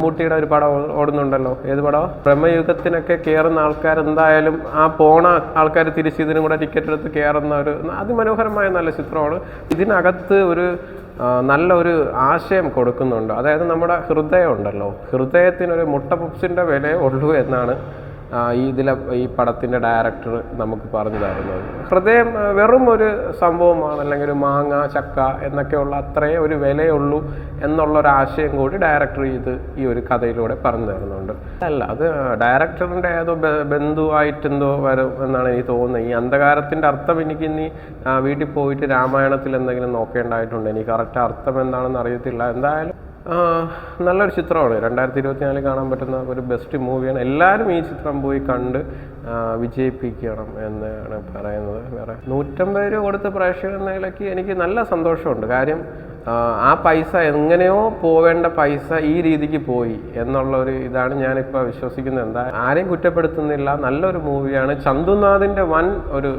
മമ്മൂട്ടിയുടെ ഒരു പടം ഓടുന്നുണ്ടല്ലോ, ഏത് പടം? ബ്രഹ്മയുഗത്തിനൊക്കെ കയറുന്ന ആൾക്കാർ എന്തായാലും ആ പോണ ആൾക്കാർ തിരിച്ച് ഇതിനും കൂടെ ടിക്കറ്റ് എടുത്ത് കയറുന്ന ഒരു അതിമനോഹരമായ നല്ല ചിത്രമാണ്. ഇതിനകത്ത് ഒരു നല്ലൊരു ആശയം കൊടുക്കുന്നുണ്ട്. അതായത് നമ്മുടെ ഹൃദയം ഉണ്ടല്ലോ, ഹൃദയത്തിനൊരു മുട്ട പപ്സിൻ്റെ വിലയേ ഉള്ളൂ എന്നാണ് ഈ പടത്തിൻ്റെ ഡയറക്ടർ നമുക്ക് പറഞ്ഞു തരുന്നത്. ഹൃദയം വെറും ഒരു സംഭവമാണ്, അല്ലെങ്കിൽ ഒരു മാങ്ങ ചക്ക എന്നൊക്കെയുള്ള അത്രയേ ഒരു വിലയുള്ളൂ എന്നുള്ളൊരാശയം കൂടി ഡയറക്ടർ ഈ ഒരു കഥയിലൂടെ പറഞ്ഞു തരുന്നുണ്ട്. അല്ല, അത് ഡയറക്ടറിൻ്റെ ഏതോ ബന്ധുവായിട്ടെന്തോ വരും എന്നാണ് എനിക്ക് തോന്നുന്നത്. ഈ അന്ധകാരത്തിൻ്റെ അർത്ഥം എനിക്ക് ഇനി വീട്ടിൽ പോയിട്ട് രാമായണത്തിൽ എന്തെങ്കിലും നോക്കേണ്ടതായിട്ടുണ്ട്. എനിക്ക് കറക്റ്റ് അർത്ഥം എന്താണെന്ന് അറിയത്തില്ല. എന്തായാലും നല്ലൊരു ചിത്രമാണ്. 2024 കാണാൻ പറ്റുന്ന ഒരു ബെസ്റ്റ് മൂവിയാണ്. എല്ലാവരും ഈ ചിത്രം പോയി കണ്ട് വിജയിപ്പിക്കണം എന്നാണ് പറയുന്നത്. വേറെ 150 രൂപ കൊടുത്ത് പ്രേക്ഷകർ എന്ന നിലയ്ക്ക് എനിക്ക് നല്ല സന്തോഷമുണ്ട്. കാര്യം ആ പൈസ എങ്ങനെയോ പോവേണ്ട പൈസ ഈ രീതിക്ക് പോയി എന്നുള്ളൊരു ഇതാണ് ഞാനിപ്പോൾ വിശ്വസിക്കുന്നത്. എന്താ ആരെയും കുറ്റപ്പെടുത്തുന്നില്ല, നല്ലൊരു മൂവിയാണ്. ചന്തുനാഥിൻ്റെ വൻ ഒരു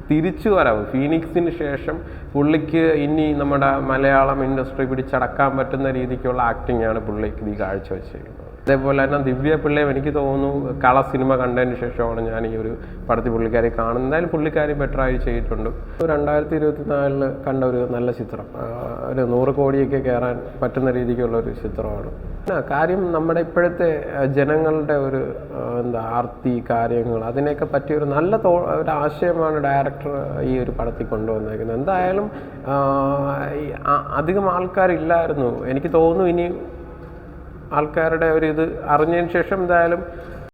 തിരിച്ചുവരവ്. ഫീനിക്സിന് ശേഷം പുള്ളിക്ക് ഇനി നമ്മുടെ മലയാളം ഇൻഡസ്ട്രി പിടിച്ചടക്കാൻ പറ്റുന്ന രീതിക്കുള്ള ആക്ടിംഗ് ആണ് പുള്ളിക്ക് ഈ കാഴ്ചവെച്ചിരിക്കുന്നത്. അതേപോലെ തന്നെ ദിവ്യ പിള്ളയും എനിക്ക് തോന്നുന്നു കള സിനിമ കണ്ടതിന് ശേഷമാണ് ഞാൻ ഈ ഒരു പടത്തിൽ പുള്ളിക്കാരി കാണുന്നത്. എന്തായാലും പുള്ളിക്കാരി ബെറ്ററായി ചെയ്തിട്ടുണ്ട്. 2024 കണ്ട ഒരു നല്ല ചിത്രം, ഒരു 100 കോടിയൊക്കെ കയറാൻ പറ്റുന്ന രീതിക്കുള്ള ഒരു ചിത്രമാണ്. കാര്യം നമ്മുടെ ഇപ്പോഴത്തെ ജനങ്ങളുടെ ഒരു ആർത്തി കാര്യങ്ങൾ അതിനെയൊക്കെ പറ്റിയ ഒരു നല്ല ഒരു ആശയമാണ് ഡയറക്ടർ ഈ ഒരു പടത്തിൽ കൊണ്ടുവന്നേക്കുന്നത്. എന്തായാലും അധികം ആൾക്കാരില്ലായിരുന്നു. എനിക്ക് തോന്നുന്നു ഇനി ആൾക്കാരുടെ ഒരു ഇത് അറിഞ്ഞതിന് ശേഷം എന്തായാലും